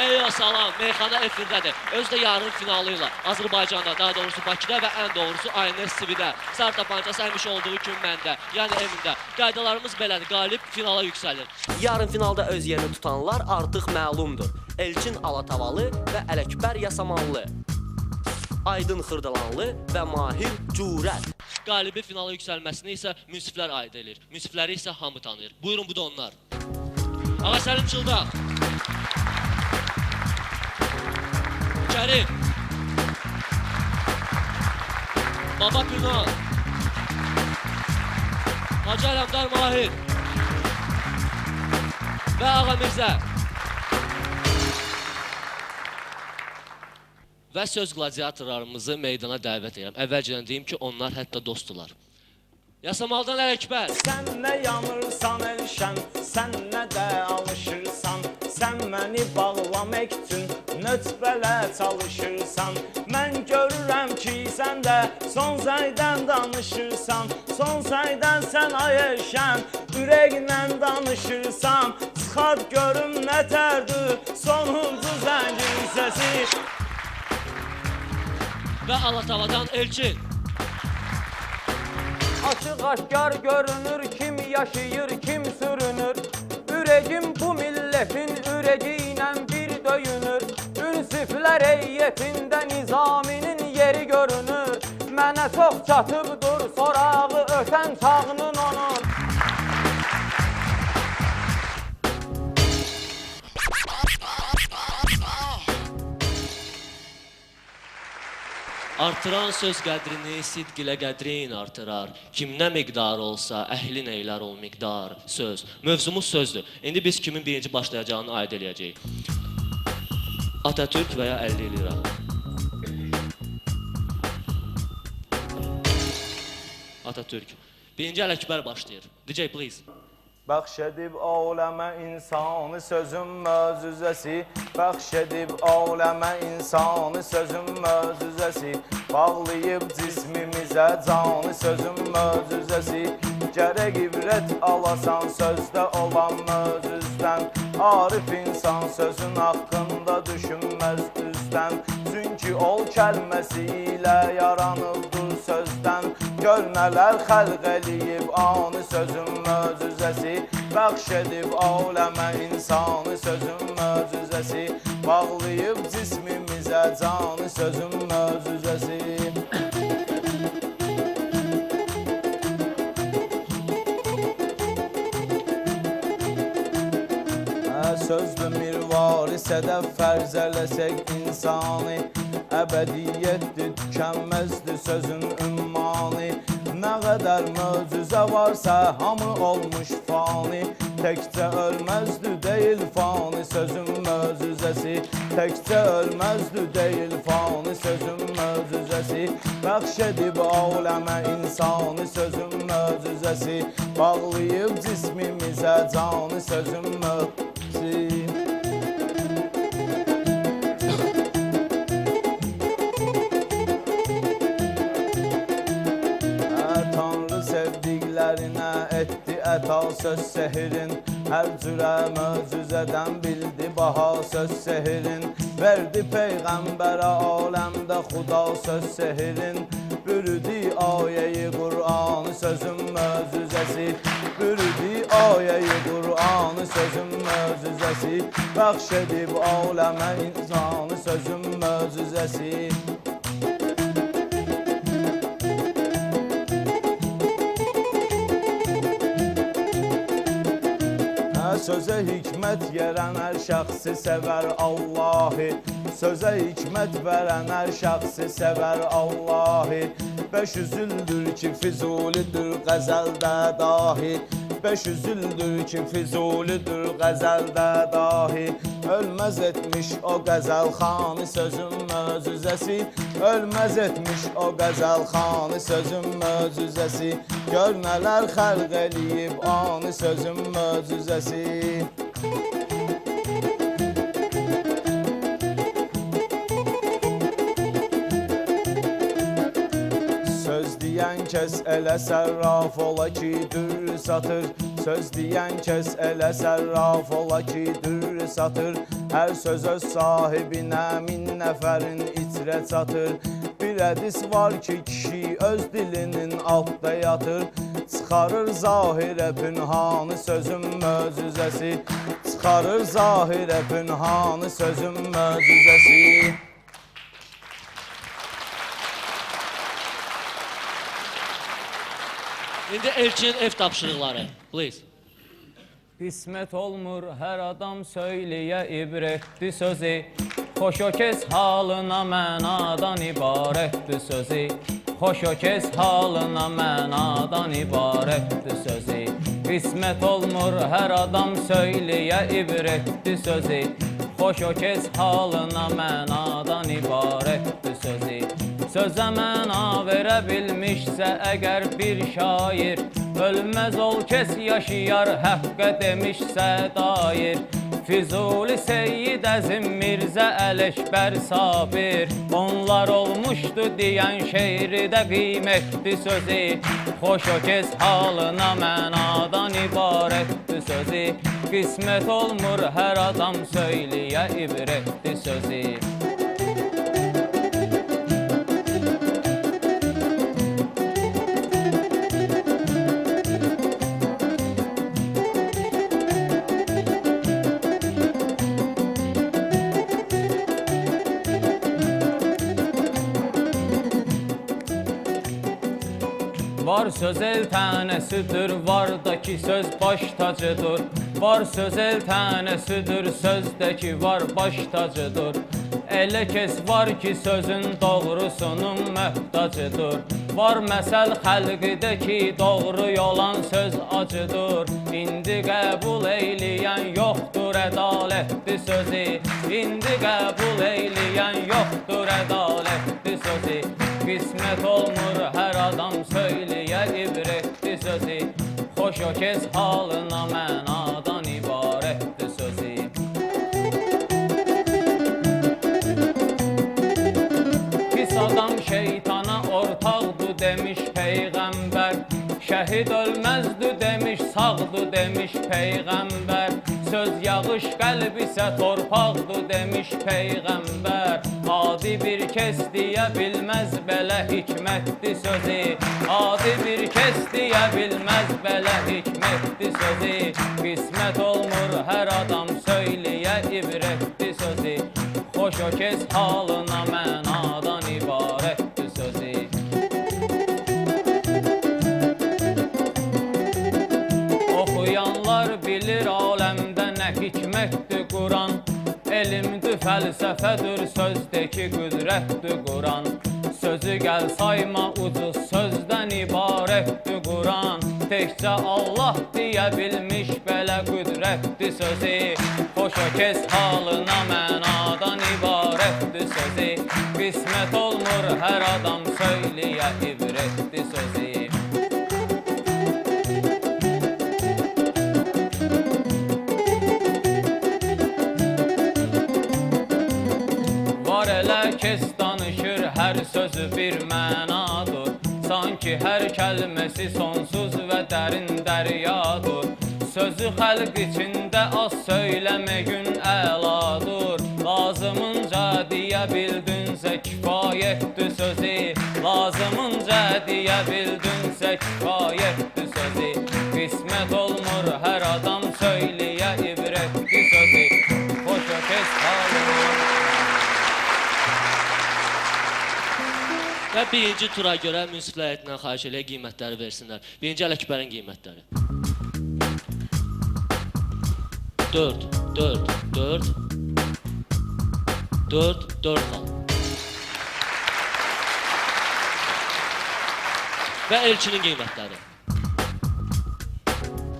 Eyo salam, Meyxana efirdədir. Özü də yarın finalı ilə Azərbaycanda, daha doğrusu Bakıda və ən doğrusu Aynes TV-də. Sar tapancası həmişə olduğu kimi məndə, yəni evimdə. Qaydalarımız belədir, qalib finala yüksəlir. Yarın finalda öz yerini tutanlar artıq məlumdur. Elçin Alatavalı və Ələkbər Yasamanlı. Aydın Xırdalanlı və Mahir Cürət. Qalibi finala yüksəlməsini isə münsiflər aid edir. Münsifləri isə hamı tanıyır. Buyurun, bu da onlar. Ağa Səlim Çıldaq. Kərim. Baba Pünan. Hacı Ələmdar Mahir. Və Ağa Mirzə. Və söz gladiatorlarımızı meydana dəvət edirəm. Əvvəlcədən deyim ki, onlar hətta dostdular. Yasamaldan Ələkbər. Sən nə yanırsan Elşən, sən nə də alışırsan. Sən məni bağlamaq üçün nötbələ çalışırsan. Mən görürəm ki, sən də son saydan danışırsan. Son saydan sən ay Elşən, ürəklə danışırsan. Çıxart görüm nə tərdir sonuncu zəngin səsi. Və Alatavadan Elçin. Açıq aşkar görünür, kim yaşayır, kim sürünür. Ürəgim bu millətin ürəgi ilə bir döyünür. Ünsiflər heyyətində Nizaminin yeri görünür. Mənə çox çatıbdır sorağı ötən çağının onun. Artıran söz qədrini, sidq ilə qədrin artırar. Kim nə miqdar olsa, əhlin eylər ol miqdar. Söz. Mövzumuz sözdür. İndi biz kimin birinci başlayacağını aid eləyəcəyik. Atatürk və ya 50 lira. Atatürk. Birinci Ələkbər başlayır. DJ, please. Bəxş edib aləmə insanı sözün möcüzəsi. Bəxş edib aləmə insanı sözün möcüzəsi. Bağlayıb cismimizə canı sözün möcüzəsi. Gərək ibrət alasan sözdə olan möcüzdən. Arif insan sözün haqqında düşünməz düzdən. Çünki ol kəlməsi ilə yaranıbdır sözdən. Gör nələr xəlq eləyib anı sözün möcüzəsi. Bəxş edib aləmə insanı sözün möcüzəsi. Bağlayıb cismimizə canı sözün möcüzəsi. Sözdür mirvari sədəf fərz eləsək insanı. Əbədiyyətdir, tükənməzdir sözün ümmanı. Nə qədər möcüzə varsa hamı olmuş fani. Təkcə ölməzdü deyil fani sözün möcüzəsi. Təkcə ölməzdü deyil fani sözün möcüzəsi. Bəxş edib aləmə insanı sözün möcüzəsi. Bağlayıb cismimizə canı sözün möcüzəsi. Tanrı sevdiklərinə etdi əta söz sehirin. Hər cürə möcüzədən bildi baha söz sehirin. Verdi Peyğəmbərə aləmdə xuda söz sehirin. Bürüdü ayəyi Qur'anı sözün möcüzəsi. Bürüdü ayəyi Qur'anı sözün möcüzəsi. Bəxş edib aləmə insanı sözün möcüzəsi. Sözə hikmət yerən hər şəxsi sevər Allahı. Sözə hikmət verən hər şəxsi sevər Allahı. 500 ildir ki Füzulidir qəzəldə dahi. 500 ildir ki Füzulidir qəzəldə dahi. Ölməz etmiş o qəzəlxanı sözün möcüzəsi. Ölməz etmiş o qəzəlxanı sözün möcüzəsi. Gör nələr xəlq eləyib anı sözün möcüzəsi. Söz deyən kəs elə sərraf ola ki dür satır. Söz deyən kəs elə sərraf ola ki, dür satır. Hər söz öz sahibinə 1000 nəfərin itrə çatır. Bir hədis var ki, kişi öz dilinin altda yatır. Çıxarır zahirə pünhanı sözün möcüzəsi. Çıxarır zahirə pünhanı sözün möcüzəsi. İndi Elçinin ev tapşırıqları. Please. Qismət olmur hər adam söyləyə ibrətdir sözü. Xoş o kəs halına mənadan ibarətdir sözü. Xoş o kəs halına mənadan ibarətdir sözü. Qismət olmur hər adam söyləyə ibrətdir sözü. Xoş o kəs halına mənadan ibarətdir sözü. Sözə məna verə bilmişsə əgər bir şair, ölməz ol kəs yaşayar həqqə demişsə dair. Füzuli Seyyid Əzim Mirzə Ələkbər Sabir, onlar olmuşdu deyən şeiri də qiymətli sözü. Xoş o kəs halına mənadan ibarətdir sözü. Qismət olmur hər adam söyləyə ibrətdir sözü. Var söz el tanəsidir, var da ki söz baş tacıdır. Var söz el tanəsidir, sözdəki var baş tacıdır. Elə kəs var ki sözün doğrusunun möhtacıdır. Var məsəl xəlqidə ki doğru yolan söz acıdır. İndi qəbul eyləyən yoxdur ədalətli sözü. İndi qəbul eyləyən yoxdur ədalətli sözü. Qismət olmur hər adam söyləyə ibrətli sözü. Xoş o kəs halına mənadan ibarətli sözü. Pis adam şeytana ortaqdır demiş Peyğəmbər. Şəhid ölməzdir demiş, sağdır demiş Peyğəmbər. Söz yağış qəlb isə torpaqdır demiş Peyğəmbər. Adi bir kəs deyə bilməz belə hikmətli sözü. Adi bir kəs deyə bilməz belə hikmətli sözü. Qismət olmur hər adam söyləyə ibrətli sözü. Xoş o kəs halına mənadan ibarətli sözü. Oxuyanlar bilir aləmdə nə hikmətdir Quran. Elmdir, fəlsəfədir, sözdəki qüdrətdir Quran. Sözü gəl sayma ucuz, sözdən ibarətdir Quran. Təkcə Allah deyə bilmiş belə qüdrətdir sözü. Xoş o kəs halına mənadan ibarətdir sözü. Qismət olmur hər adam söyləyə ibrətli sözü. Var elə kəs danışır, hər sözü bir mənadır. Sanki hər kəlməsi sonsuz və dərin dəryadır. Sözü xəlq içində az söyləməyün əladır. Lazımınca deyə bildinsə kifayətdir sözü. Lazımınca deyə bildinsə kifayətdir sözü. Qismət olmur hər adam söyləyə ibrətli sözü. Xoş o kəs halına. Və birinci tura görə münsiflər heyətindən xahiş eləyək qiymətləri versinlər. Birinci Ələkbərin qiymətləri. 4, 4, 4, 4, 4 xal. Və Elçinin qiymətləri.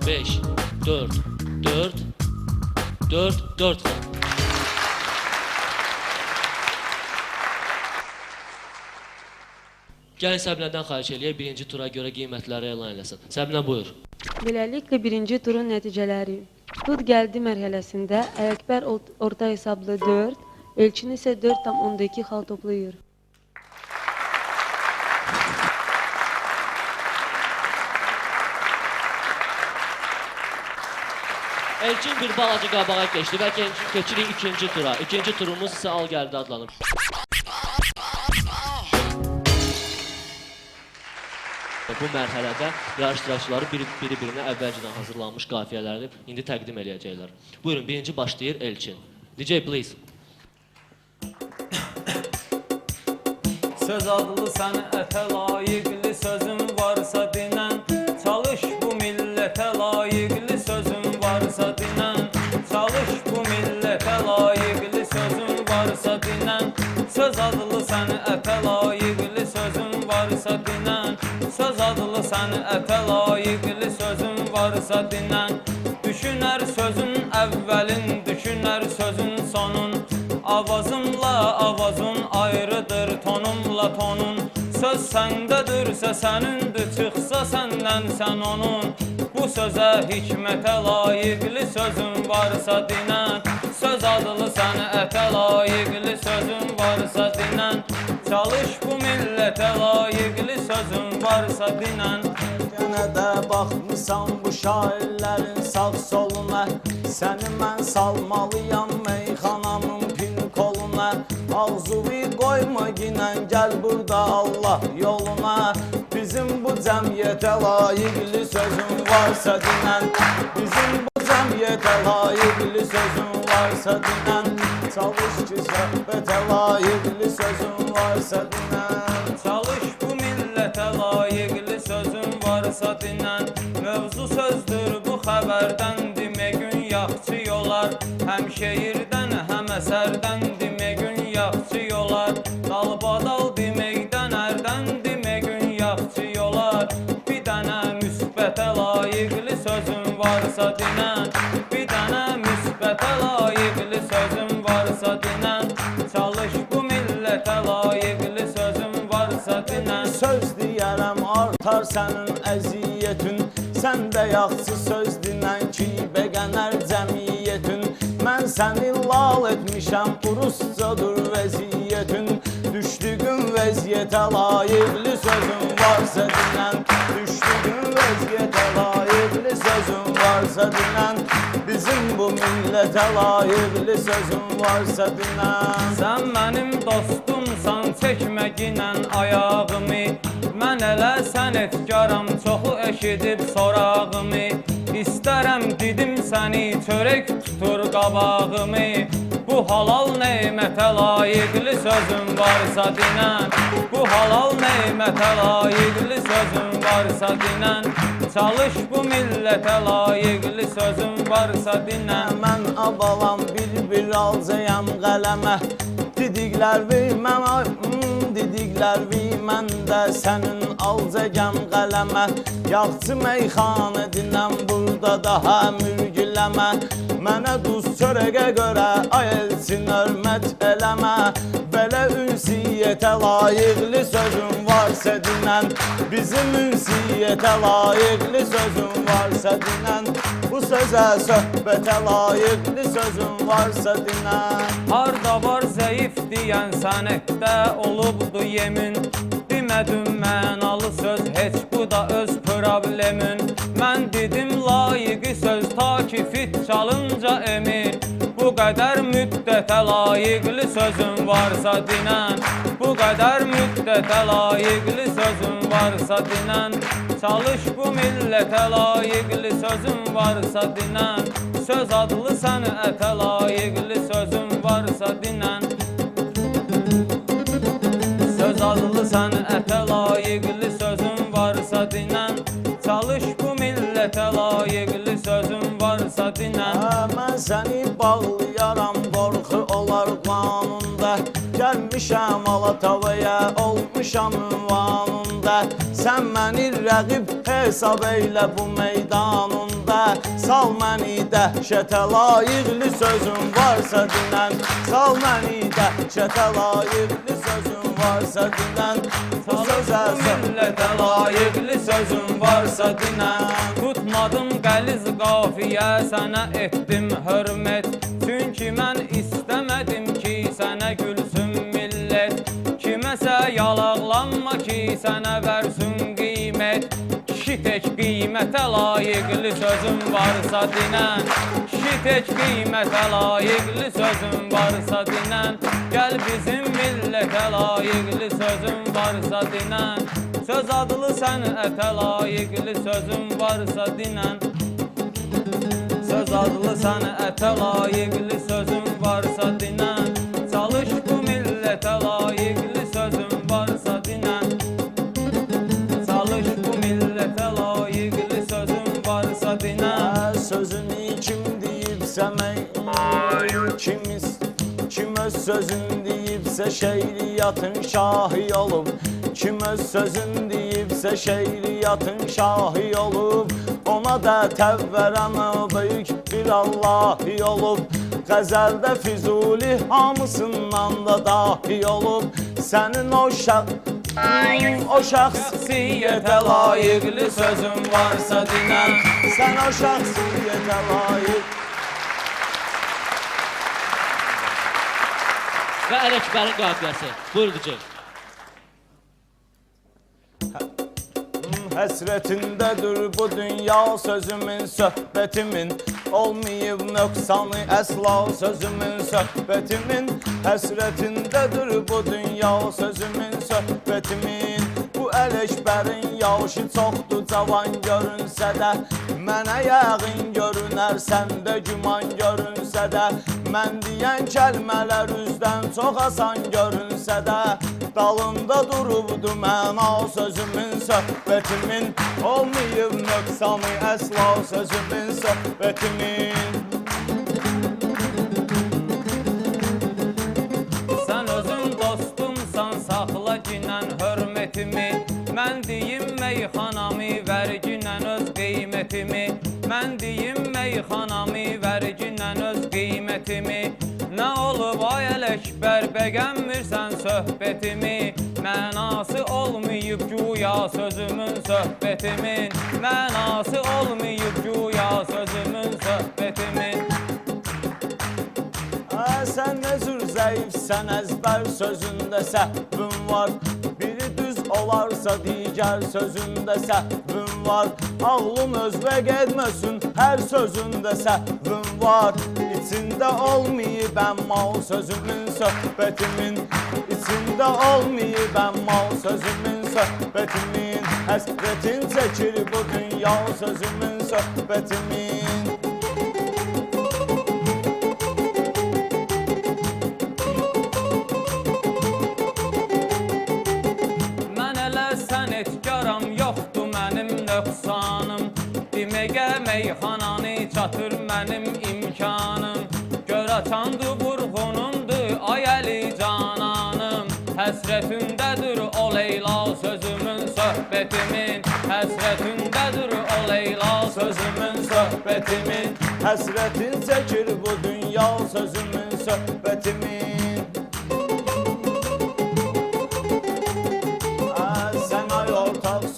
5, 4, 4, 4, 4 xal. Gəlin Səbinədən xahiş eləyək, birinci tura görə qiymətləri elan eləsin. Səbinə buyur. Beləliklə birinci turun nəticələri. Tut gəldi mərhələsində Ələkbər orta hesablı 4, Elçin isə 4,2 xal toplayır. Elçin bir balaca qabağa keçdi və keçirik ikinci tura. İkinci turumuz isə Al Gəldi adlanır. Bu mərhələdə yarış iştirakçıları biri-birinə əvvəlcədən hazırlanmış qafiyələri indi təqdim eləyəcəklər. Buyurun, birinci başlayır Elçin. DJ, please. Söz adlı sənətə layiqli sözüm varsa dinən, çalış bu millətə layiqli sözüm varsa dinən, çalış bu millətə layiqli sözüm varsa dinən, söz adlı sənətə layiqli sözüm varsa dinən, söz adlı sənətə layiqli sözüm varsa dinən, düşünər sözün əvvəlin, düşünər sözün sonun, avazımla avazın ayrıdır tonumla tonun, söz səndədirsə sənindir, çıxsa səndən sən onun, bu sözə hikmətə layiqli sözün varsa dinən, söz adlı sənətə layiqli sözün varsa dinən, çalış bu millətə layiqli sözün varsa dinən. Yenə də baxmısan bu şairlərin sağ soluna, səni mən salmalıyam meyxanamın pin koluna, ağzıvi qoyma ginən, gəl burada Allah yoluna, bizim bu cəmiyyətə layiqli sözün varsa dinən, bizim bu cəmiyyətə layiqli sözün varsa dinən, çalış ki söhbətə layiqli sözün varsa dinən, çalış bu millətə layiqli sözün varsa dinən, mövzu sözdür bu xəbərdən, demə gün yaxçı yolar, həm şeirdən, həm əsərdən, demə gün yaxçı yolar, dalbadal deməkdən, ərdən, demə gün yaxçı yolar, bir dənə müsbətə layiqli sözün varsa dinən, bir dənə müsbətə layiqli sözün varsa dinən, çalış bu millətə layiqli sözün varsa dinən, söz deyərəm artar sənin əziyyətin, sən də yaxşı söz dinən ki, bəqənər cəmiyyətin, mən səni lal etmişəm, uruscadır vəziyyətin, düşdüyün vəziyyətə layiqli sözün varsa dinən, düşdüyün vəziyyətə layiqli sözün varsa dinən, bizim bu millətə layiqli sözün varsa dinən. Sən mənim dostumsan, çəkmə ginən ayağımı, mən elə sənətkaram, çoxu eşidib sorağımı, İstərəm didim səni, çörək tutur qabağımı, bu halal neymətə layiqli sözün varsa dinən, bu halal neymətə layiqli sözün varsa dinən, çalış bu millətə layiqli sözün varsa dinən. Mən abalam bir alcayam qələmə, didiklər mən də sənin alcayam qələmə, yaxçı meyxanə dinən burada daha mürgüləmə, mənə duz çörəqə görə ay Elçin hörmət eləmə, belə ünsiyyətə layiqli sözün varsa dinən, bizim ünsiyyətə layiqli sözün varsa dinən, bu sözə söhbətə layiqli sözün varsa dinən. Harda var zəif deyən sənətdə olubdu yemin, demədin mənalı söz, heç bu da öz problemin, mən dedim layiqi söz, ta ki fit çalınca emin, bu qədər müddətə layiqli sözün varsa dinən, bu qədər müddətə layiqli sözün varsa dinən, çalış bu millətə layiqli sözün varsa dinən, söz adlı sənətə layiqli sözün varsa dinən, söz adlı sənətə layiqli sözün varsa dinən, çalış bu millətə layiqli sözün varsa dinən. Mən səni bağlayaram, qorxu olar qanunda, gəlmişəm Alatavaya, olmuşam ünvanında, sən məni rəqib hesab eylə bu meydanında, sal məni dəhşətə layiqli sözün varsa dinən, sal məni dəhşətə layiqli sözün varsa dinən, bu sözə millətə layiqli sözün varsa dinən, tutmadım qəliz qafiyə, sənə etdim hörmət, çünki mən istəmədim ki, sənə gülsün millət, kiməsə yalaqlanma ki, sənə versin qiymət, kişi tək qiymətə layiqli sözün varsa dinən, Heç qiymətə layiqli sözün varsa dinən, gəl bizim millətə layiqli sözün varsa dinən. Söz adlı sənətə layiqli sözün varsa dinən. Söz adlı sənətə layiqli sözün varsa dinən. Çalış bu millətə layiqli sözün varsa dinən. Çalış bu millətə layiqli sözün varsa dinən. Sözünü kim deyibsə kim öz sözün deyibsə şeiriyyatın şahı olub. Kim öz sözün deyibsə şeiriyyatın şahı olub. Ona da təvvərən böyük bir Allahi olub. Qəzəldə Füzuli hamısından da dahi olub. Sənin o şəxsiyyətə layiqli sözün varsa dinən. Sən o şəxsiyyətə layiq. Və Ələkbərin qafiyəsi. Buyurdu ki. Həsrətindədir bu dünya sözümün, söhbətimin. Olmayıb nöqsanı əsla sözümün, söhbətimin. Həsrətindədir bu dünya sözümün, söhbətimin. Bu Ələkbərin yaşı çoxdur cavan görünsə də, mənə yəqin görünər səndə güman görünsə də. Mən deyən kəlmələr üzdən çox asan görünsə də, dalında durubdu məna sözümün, söhbətimin. Olmayıb nöqsanı əsla sözümün, söhbətimin. Sən özün dostumsan, saxla ginən hörmətimi. Mən deyim meyxanamı, verginən öz qiymətimi. Mən deyim meyxanamı, verginən öz qiymətimi. Nə olub ay Ələkbər, bəğənmirsən söhbətimi. Mənası olmayıb güya sözümün, söhbətimin. Mənası olmayıb güya sözümün, söhbətimin. Sən nə cür zəifsən, əzbər sözündə səhvin var. Biri düz olarsa digər sözündə səhvin var. Ağlın özvə getməsin, hər sözündə səhvin var. İçində olmayıb əmmal sözümün, söhbətimin. İçində olmayıb əmmal sözümün, söhbətimin. Həsrətin çəkir bu dünya sözümün, söhbətimin. Etkaram yoxdur mənim nöqsanım. Deməgə meyxananı çatır mənim imkanım. Gör açandı vurğunumdur ay Əli cananım. Həsrətindədir o Leyla sözümün, söhbətimin. Həsrətindədir o Leyla sözümün, söhbətimin. Həsrətin çəkir bu dünya sözümün, söhbətimin.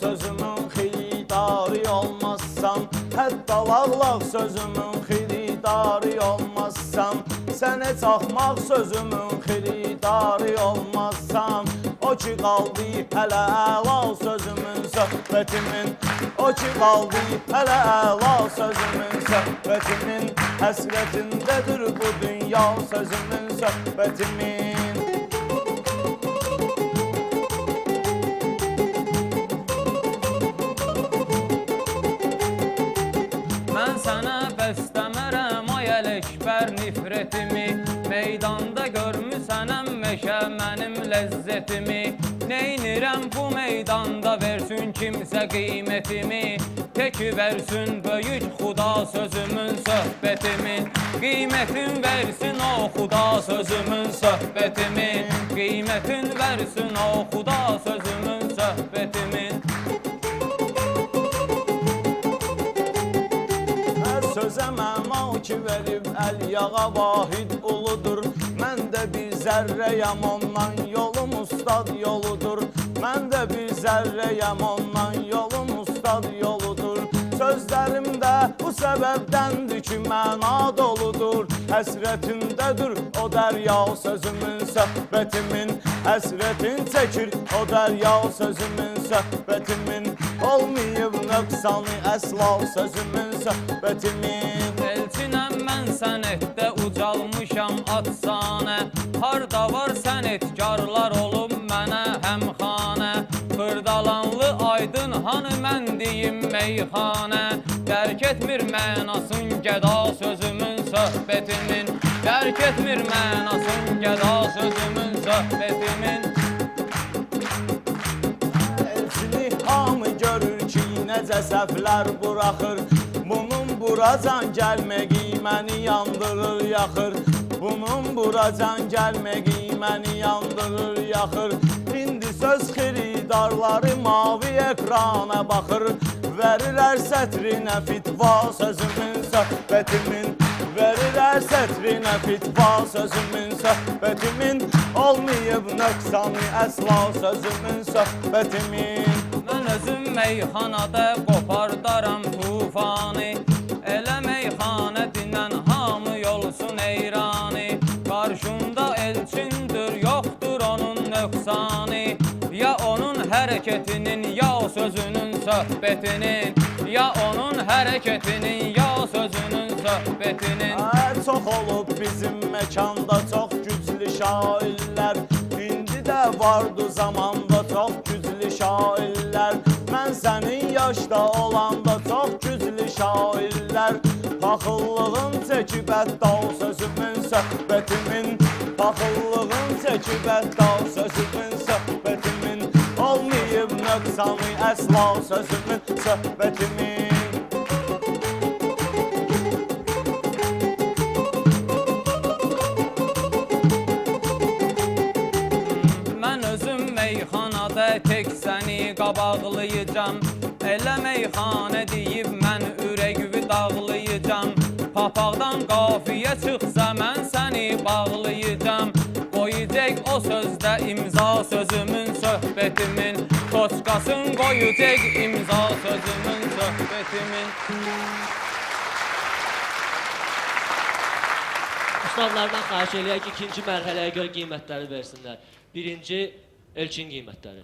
Sözümün xiridarı olmazsan, hətta lağlaq sözümün xiridarı olmazsan. Sən heç axmaq sözümün xiridarı olmazsan. O ki qaldı hələ əla sözümün, söhbətimin. O ki qaldı hələ əla sözümün, söhbətimin. Həsrətindədir bu dünya sözümün, söhbətimin. Nifrətimi meydanda görmüsənəm meşə mənim ləzzətimi. Neynirəm bu meydanda, versin kimsə qiymətimi. Teki versin böyük xuda sözümün, söhbətimin. Qiymətin versin o xuda sözümün, söhbətimin. Qiymətin versin o xuda sözümün, söhbətimin. Sözə məma ki verib Əliyağa vahid uludur. Mən də bir zərrəyəm ondan, yolum ustad yoludur. Mən də bir zərrəyəm ondan, yolum ustad yoludur. Sözlərimdə bu səbəbdəndir ki məna doludur. Həsrətindədir o dərya sözümün, söhbətimin. Həsrətin çəkir o dərya sözümün, söhbətimin. Olmayıb nöqsanı əsla sözümün, söhbətimin. Elçinəm mən sənətdə ucalmışam atsanə. Harda var sənətkarlar olub mənə həmxanə. Xırdalanlı aydın hanı mən deyim meyxanə. Dərk etmir mənasın gəda sözümün söhbətimin. Dərk etmir mənasın gəda sözümün söhbətimin. Elçini hamı görür ki, necə səhvlər buraxır. Bunun buracan gəlməyi məni yandırır, yaxır. Bunun buracan gəlməyi məni yandırır, yaxır. İndi söz xiridarları mavi ekrana baxır. Verirlər sətrinə fitva sözümün söhbətimin. Verirlər sətrinə fitva sözümün söhbətimin. Olmayıb nöqsanı əsla sözümün söhbətimin. Mən özüm meyxanada qopardaram tufanı. Elə meyxanə dinən hamı yolsun eyrani. Qarşımda elçindir, yoxdur onun nöqsanı. Ya onun hərəkətinin, ya sözünün söhbətinin. Ya onun hərəkətinin, ya sözünün söhbətinin. Çox olub bizim məkanda çox güclü şairlər. İndi də vardı zamanda çox güclü şairlər. Mən sənin yaşda olanda çox güclü şairlər. Paxıllığın çəkib hətta sözümün söhbətimin. Paxıllığın çəkib hətta sözümün söhbətimin. Olmayıb nöqsanı əsla sözümün söhbətimin. Meyxanada tək səni qabaqlayacam. Elə meyxanə deyib mən ürəyimi dağlayacam. Papaqdan qafiyə çıxsa mən səni bağlayacam. Qoyacaq o sözdə imza sözümün söhbətimin. Toçqasın qoyacaq imza sözümün söhbətimin. Ustadlardan xahiş eləyək ki, ikinci mərhələyə görə qiymətləri versinlər. Birinci Elçin qiymətləri.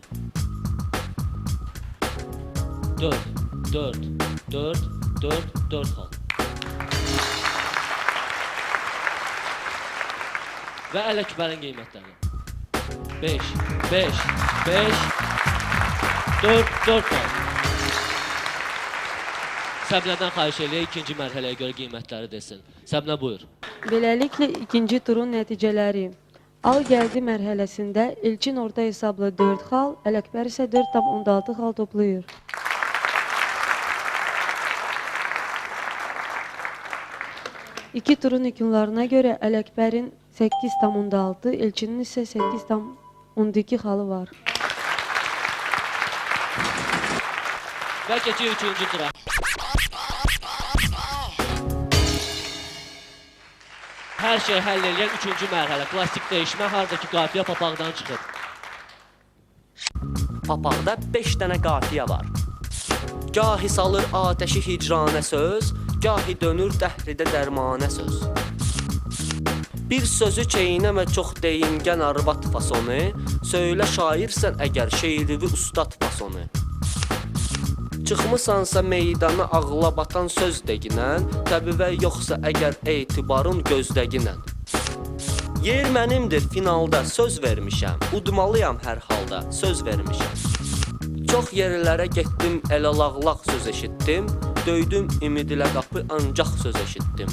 4 xal. Və Ələkbərin qiymətləri. 5 4 xal. Səbnədən xahiş eləyək ikinci mərhələyə görə qiymətləri desin. Səbnə buyur. Beləliklə ikinci turun nəticələri. Al gəldi mərhələsində Elçin orta hesabla 4 xal, Ələkbər isə 4,6 xal toplayır. İki turun hükümlarına görə Ələkbərin 8,6, Elçinin isə 8,12 xalı var. Və keçir üçüncü tura. Hər şey həll eləyən üçüncü mərhələ. Klassik dəyişmə, haradakı qafiyə papaqdan çıxır. Papaqda 5 dənə qafiyə var. Gahi salır atəşi hicranə söz, gahi dönür dəhridə dərmanə söz. Bir sözü çeynəmə çox deyingən arvat fasonu, söylə şairsən əgər şeirivi ustad fasonu. Çıxmısansa meydana ağla batan söz deginən, təbivə yoxsa əgər etibarın gözdəginən. Yer mənimdir finalda söz vermişəm, udmalıyam hər halda söz vermişəm. Çox yerlərə getdim, əlalağlaq söz eşitdim, döydüm ümidilə qapı ancaq söz eşitdim.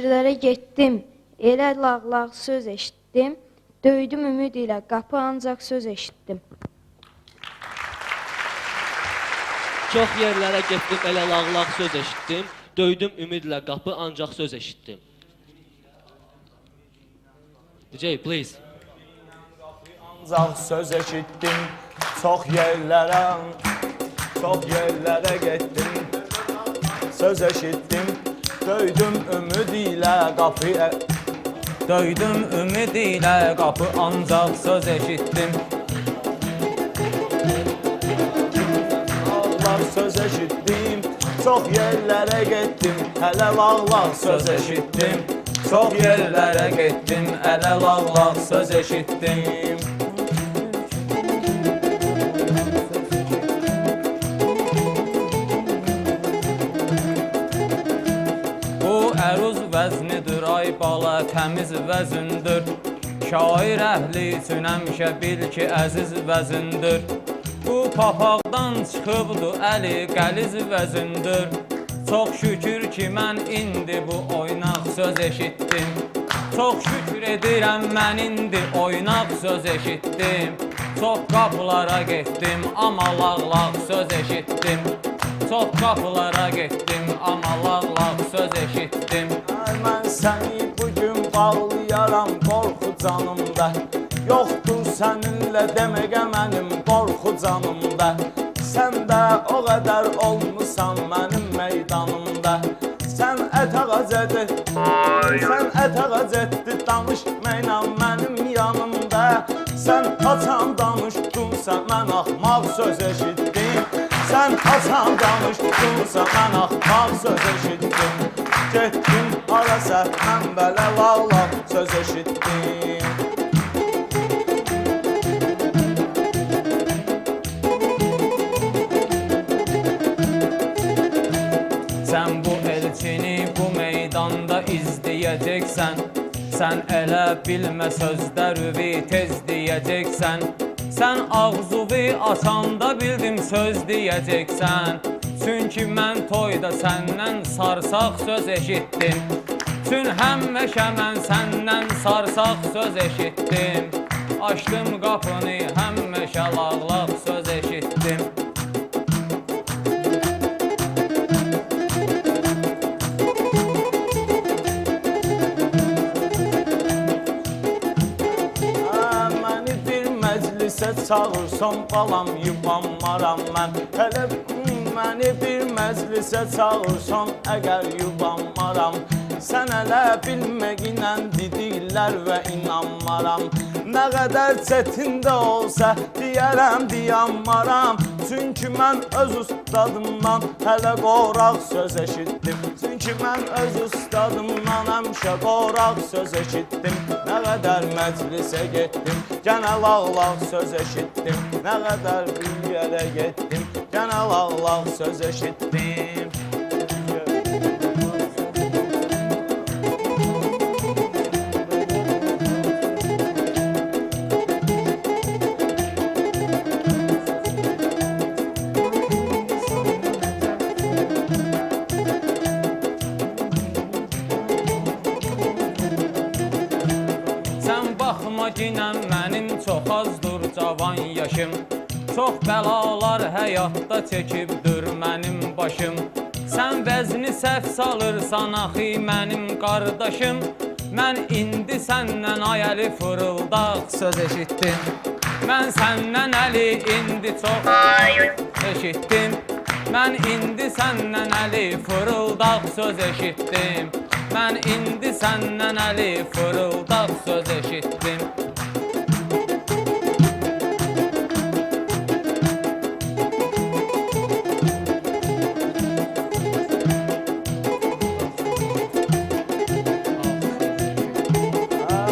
Yerlərə getdim, elə lağlaq söz eşitdim, döydüm ümid ilə qapı ancaq söz eşitdim. Çox yerlərə getdim, elə lağlaq söz eşitdim, döydüm ümidlə qapı ancaq söz eşitdim. DJ, please. Ancaq söz eşitdim, çox yerlərə getdim, söz eşitdim. Döydüm ümid ilə qapı ancaq söz eşitdim. Ağlar söz eşitdim, çox yerlərə getdim, hələ lağlaq söz eşitdim. Çox yerlərə getdim, ələ lağlaq söz eşitdim. Bu əruz vəznidir, ay bala, təmiz vəzündür. Şair əhli üçün həmişə bil ki, əziz vəzündür. Bu papaqdan çıxıbdı, əli qəliz vəzündür. Çox şükür ki, mən indi bu oynaq söz eşitdim. Çox şükür edirəm, mən indi oynaq söz eşitdim. Çox qapılara getdim, amma lağlaq söz eşitdim. Çox qapılara getdim, amma lağlaq söz eşitdim. Mən səni bugün bağlayaram qorxu canımda. Yoxdur səninlə deməqə mənim qorxu canımda. Sən də o qədər olmusan mənim meydanımda. Sən ətağac etdi danışmayla mənim yanımda. Sən açan danışdınsa mən axmaq söz eşitdim. Sən açan danışdınsa mən axmaq söz eşitdim. Getdim harasa mən belə lağlaq söz eşitdim. Sən bu elçini bu meydanda izləyəcəksən. Sən elə bilmə sözlərüvi tez deyəcəksən. Sən ağzuvi açanda bildim söz deyəcəksən. Çünki mən toyda səndən sarsaq söz eşitdim. Çün həmişə mən səndən sarsaq söz eşitdim. Açdım qapını, həmişə lağlaq söz eşitdim. Məni bir məclisə çağırsan balam yubanmaram mən. Hələ məni bir məclisə çağırsan əgər yubanmaram. Sən elə bilməginlə didiklər və inanmaram. Nə qədər çətin də olsa deyərəm dayanmaram. Çünki mən öz ustadımdan hələ qoraq söz eşitdim. Çünki mən öz ustadımdan həmişə qoraq söz eşitdim. Nə qədər məclisə getdim, gənə lağlaq söz eşitdim. Nə qədər bir yerə getdim, gənə lağlaq söz eşitdim. Ginən mənim çox azdır cavan yaşım. Çox bəlalar həyatda çəkibdir mənim başım. Sən vəzni səhv salırsan axı mənim qardaşım. Mən indi səndən ayəli fırıldaq söz eşitdim. Mən səndən əli indi çox eşitdim. Mən indi səndən əli fırıldaq söz eşitdim. Mən indi səndən əli fırıldaq söz eşitdim.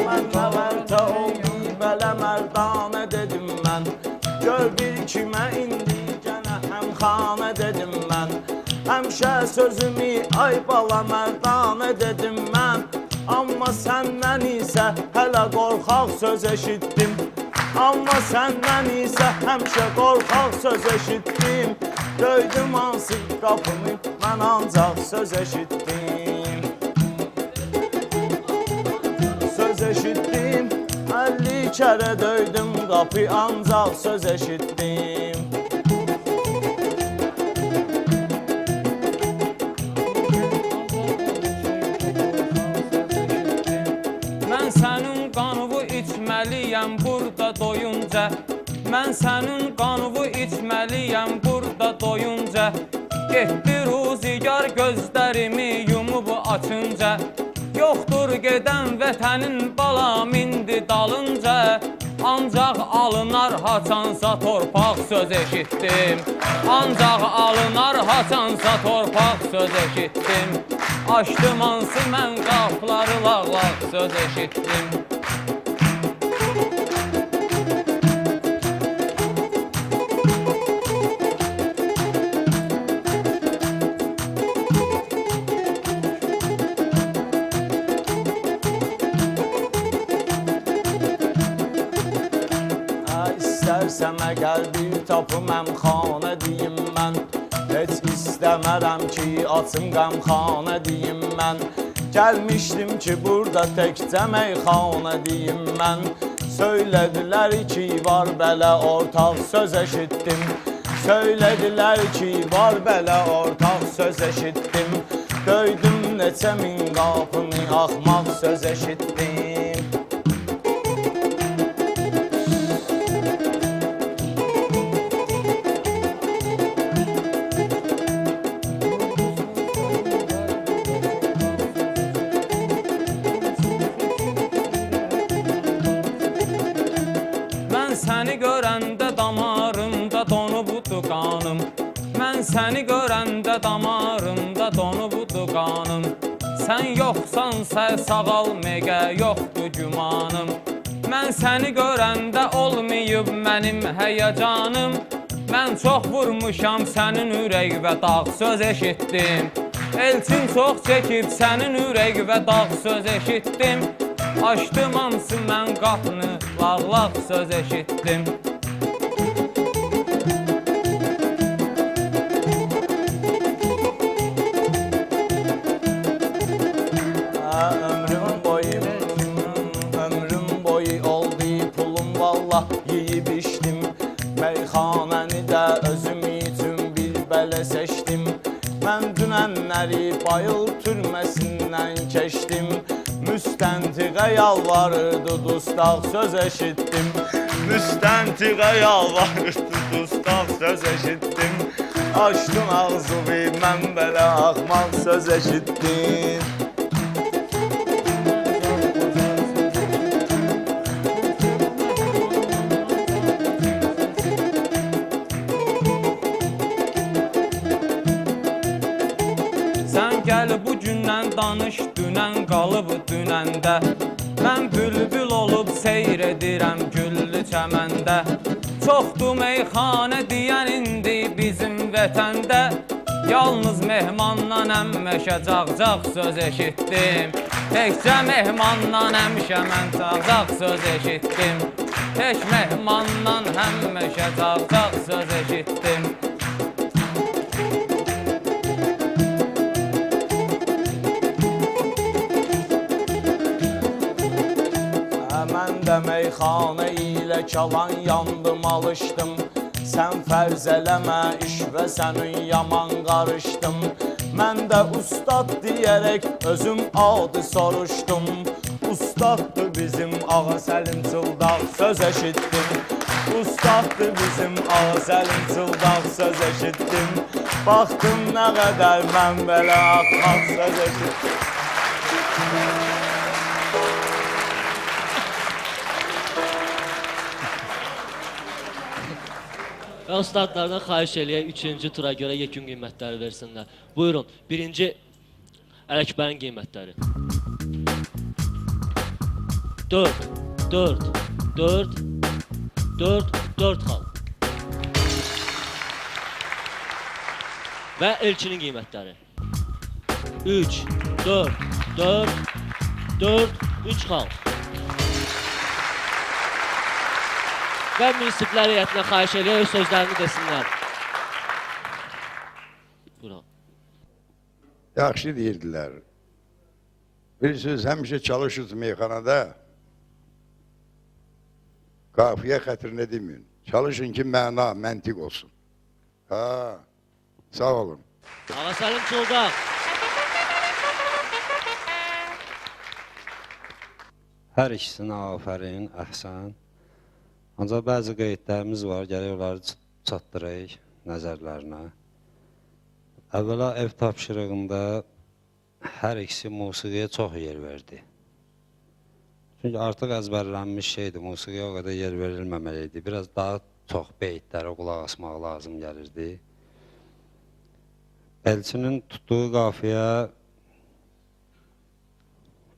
Mən nəvərtə oldu belə mərdanə dedim mən. Gör bir kimə indi gənə həmxanə dedim mən. Həmişə sözümü ay bala mərdanə dedim mən. Amma səndən isə hələ qorxaq söz eşitdim. Amma səndən isə həmişə qorxaq söz eşitdim. Döydüm hansı qapını mən ancaq söz eşitdim. Söz eşitdim, 50 kərə döydüm qapı ancaq söz eşitdim. Mən sənin qanını içməliyəm burada doyunca. Mən sənin qanını içməliyəm burada doyunca. Getdi ruzigar gözlərimi yumub açınca. Yoxdur gedən vətənin balam indi dalınca. Ancaq alınar haçansa torpaq söz eşitdim. Ancaq alınar haçansa torpaq söz eşitdim. Açdım hansı mən qapıları lağlaq söz eşitdim. İstərsəm əgər bir tapım əmxanə deyim mən, heç istəmərəm ki açım qəmxanə deyim mən. Gəlmişdim ki burada təkcə meyxanə deyim mən. Söylədilər ki var belə ortaq söz eşitdim. Söylədilər ki var belə ortaq söz eşitdim. Döydüm neçə min qapını axmaq söz eşitdim. Səni görəndə damarımda donubudu qanım. Mən səni görəndə damarımda donubudu qanım. Sən yoxsansa sağal megə yoxdur gümanım. Mən səni görəndə olmayıb mənim həyəcanım. Mən çox vurmuşam sənin ürək və dağ söz eşitdim. Elçin çox çəkib sənin ürək və dağ söz eşitdim. Açdım hamısı mən qapını, lağlaq söz eşitdim. Ömrüm boyu oldu pulum vallah yeyib içdim. Meyxanəni də özüm üçün bir belə seçdim. Mən dünənləri bayıl türməsindən keçdim. Müstəntiqə yalvarırdı dustaq söz eşitdim. Müstəntiqə yalvarırdı dustaq söz eşitdim. Açdım ağzımı mən belə axmaq söz eşitdim. Sən gəl bu gündən danış, dünən qalıb dünəndə. Mən bülbül olub seyr edirəm güllü çəməndə. Çoxdur meyxanə deyən indi bizim vətəndə. Yalnız mehmandan həmişə cağcaq söz eşitdim. Təkcə mehmandan həmişə mən cağcaq söz eşitdim. Tək mehmandan həmişə cağcaq söz eşitdim. Mən də meyxanə ilə kalan yandım alışdım. Sən fərz eləmə iş və sənin yaman qarışdım. Mən də ustad deyərək özüm adı soruşdum. Ustaddır bizim Ağa Səlim Çıldaq söz eşitdim. Ustaddır bizim Ağa Səlim Çıldaq söz eşitdim. Baxdım nə qədər mən belə axmaq söz eşitdim. Və ustadlardan xahiş eləyək 3-cü tura görə yekun qiymətləri versinlər. Buyurun, 1-ci Ələkbərin qiymətləri. 4 xal. Və Elçinin qiymətləri. 3 xal. Və münsiflər heyətinə xahiş eləyək, öz sözlərini desinlər. Buyurun. Yaxşı deyirdilər. Bilirsiniz, həmişə çalışırız meyxanada. Qafiyə xətrinə deməyin. Çalışın ki, məna, məntiq olsun. Ha, sağ olun. Ağa Səlim Çıldaq. Hər ikisinə afərin, əhsən. Ancaq bəzi qeydlərimiz var, gələk onları çatdıraq nəzərlərinə. Əvvəla ev tapşırığında hər ikisi musiqiyə çox yer verdi. Çünki artıq əzbərlənmiş şeydir, musiqiyə o qədər yer verilməməliydi. Biraz daha çox beytlərə qulaq asmaq lazım gəlirdi. Elçinin tutduğu qafiyə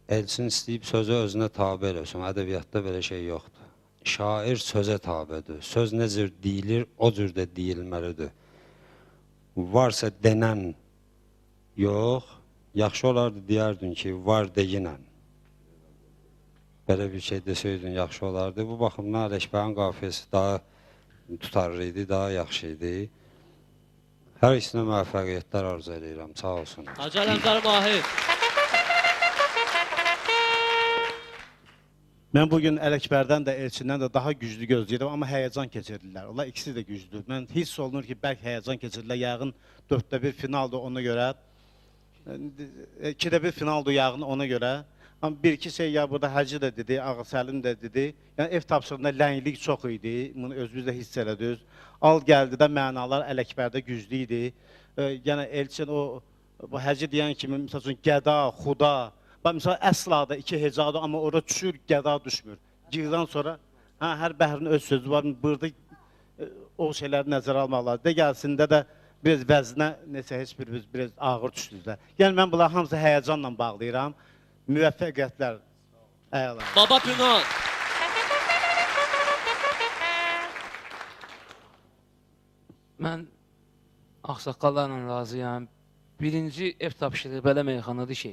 Elçin istəyib sözü özünə tabe eləsin. Ədəbiyyatda belə şey yoxdur. Şair sözə tabedir. Söz nə cür deyilir, o cür də deyilməlidir. Varsa denən yox, yaxşı olardı deyərdin ki, var deyinən. Belə bir şey desəydin, yaxşı olardı. Bu baxımdan Ələkbərin qafiyəsi daha tutarlı idi, daha yaxşı idi. Hər ikisinə müvəffəqiyyətlər arzu edirəm, sağ olsun. Hacı Ələmdar Mahir. Mən bugün Ələkbərdən də, Elçindən də daha güclü gözləyirəm, amma həyəcan keçirdilər. Onlar ikisi də güclüdür. Mən hiss olunur ki, bəlkə həyəcan keçirdilər. Yağın 4də 1 finaldır ona görə. 2də 1 finaldır yağın ona görə. Amma bir-iki şey ya burada Hacı da dedi, Ağa Səlim də dedi. Yəni ev tapşırığında ləngilik çox idi. Bunu özünüz də hiss elədiniz. Al gəldi də mənalar Ələkbərdə güclü idi. Yəni Elçin o bu Hacı deyən kimi məsəl üçün gəda, xuda. Məsələn, əslada iki hecadır, amma orada düşür, gəda düşmür. Girdən sonra, hər bəhrin öz sözü var, burada o şeyləri nəzərə almaq lazım. De gəlsində də biraz vəzinə, nesə heç birimiz biraz ağır düşdüzlər. Yəni, mən bunları hamısı həyəcanla bağlayıram. Müvəffəqiyyətlər, əyələr. Baba Pünan. Mən ağsaqqallarla razıyam. Birinci ev tapşırığı belə meyxanadır ki,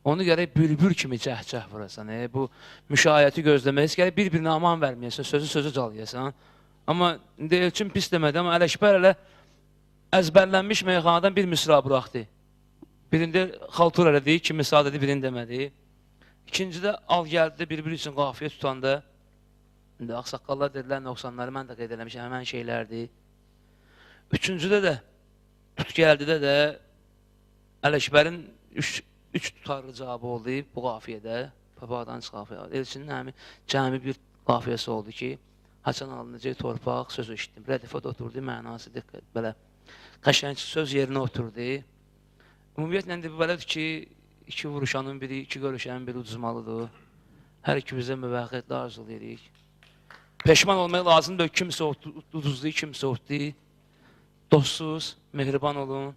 onu gərək bülbül kimi cəhcəh vurasan, bu müşayiəti gözləməyiz, gərək bir-birinə aman verməyəsən, sözü calayasan. Amma Elçin pis demədi, amma Ələkbər elə əzbərlənmiş meyxanadan bir misra buraxdı. Birində xaltur elədi, iki misra dedi, birini demədi. İkincidə al gəldi, bir-biri üçün qafiyə tutanda, ağsaqqallar dedilər, nöqsanları mən də qeyd eləmişəm, həmən şeylərdir. Üçüncüdə də, tut gəldidə də Ələkbərin üç tutarlı cavabı oldu bu qafiyədə, Papaqdan qafiyə. Elçinin həmin cəmi bir qafiyəsi oldu ki, Haçan alınacaq torpaq söz eşitdim. Rədifat oturdu, mənası diqqət, belə qəşəng söz yerinə oturdu. Ümumiyyətlə də belədir ki, iki vuruşanın biri, iki görüşənin biri uduzmalıdır. Hər iki bizə müvəqqətlə arzulayırıq. Peşman olmaq lazımdır, kimsə uduzdu, kimsə otdu. Dostsuz, mehriban olun.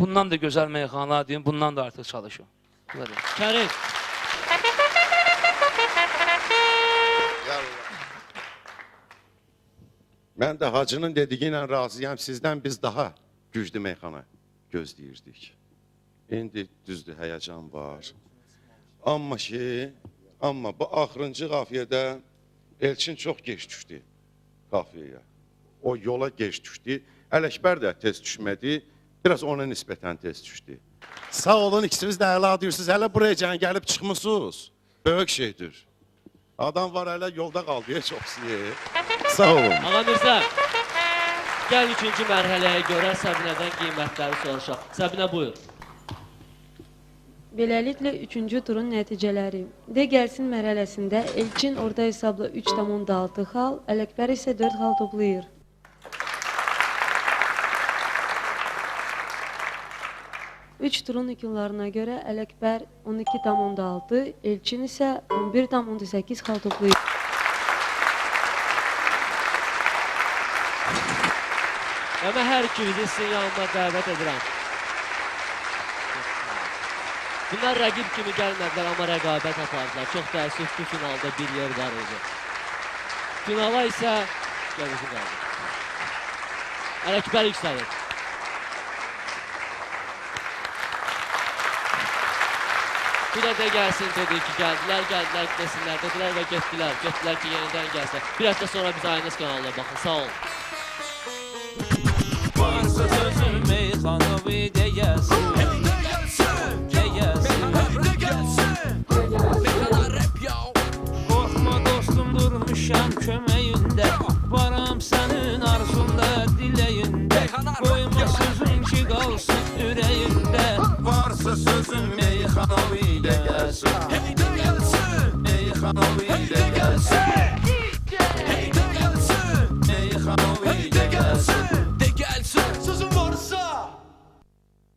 Bundan da gözəl meyxana deyim, bundan da artıq çalışın. Kərim. Mən də Hacının dediyi ilə razıyam, sizdən biz daha güclü meyxana gözləyirdik. İndi düzdür, həyəcan var. Amma bu axırıncı qafiyədə Elçin çox geç düşdü qafiyəyə. O yola geç düşdü. Ələkbər də tez düşmədi. Biraz ona nisbətən tez düşdü. Sağ olun, ikisiniz də əla deyirsiniz. Hələ buraya gəlib çıxmışsınız. Böyük şeydir. Adam var hələ yolda qaldı, çox siyir. Sağ olun. Ağa Mirzə, gəl 3-cü mərhələyə görə Səbinədən qiymətləri soruşaq. Səbinə, buyur. Beləliklə 3-cü turun nəticələri. De gəlsin mərhələsində Elçin orta hesabla 3,6 xal, Ələkbər isə 4 xal toplayır. Üç turun hükümlarına görə Ələkbər 12,6, Elçin isə 11,8 xal toplayır. Və mən hər ikinizi sizin yanıma dəvət edirəm. Bunlar rəqib kimi gəlmədilər, amma rəqabət apardılar. Çox təəssüf ki, finalda bir yer var idi. Finala isə görücü qaldı. Ələkbər yüksəlir. Bu da gəlsin dedi ki, gəldilər, desinlər, dedilər və getdilər. Getdilər ki, yenidən gəlsin. Bir həftə sonra biz Aynəs kanalına baxın. Sağ olun. Varsa sözüm meyxanavi deyəsin. Qorxma dostum, durmuşam köməyində. Varam sənin arzunda, diləyində. Qoyma sözün ki, qalsın ürəyində. Varsa sözüm meyxanavi deyəsin. Meyxanavi deyəsin.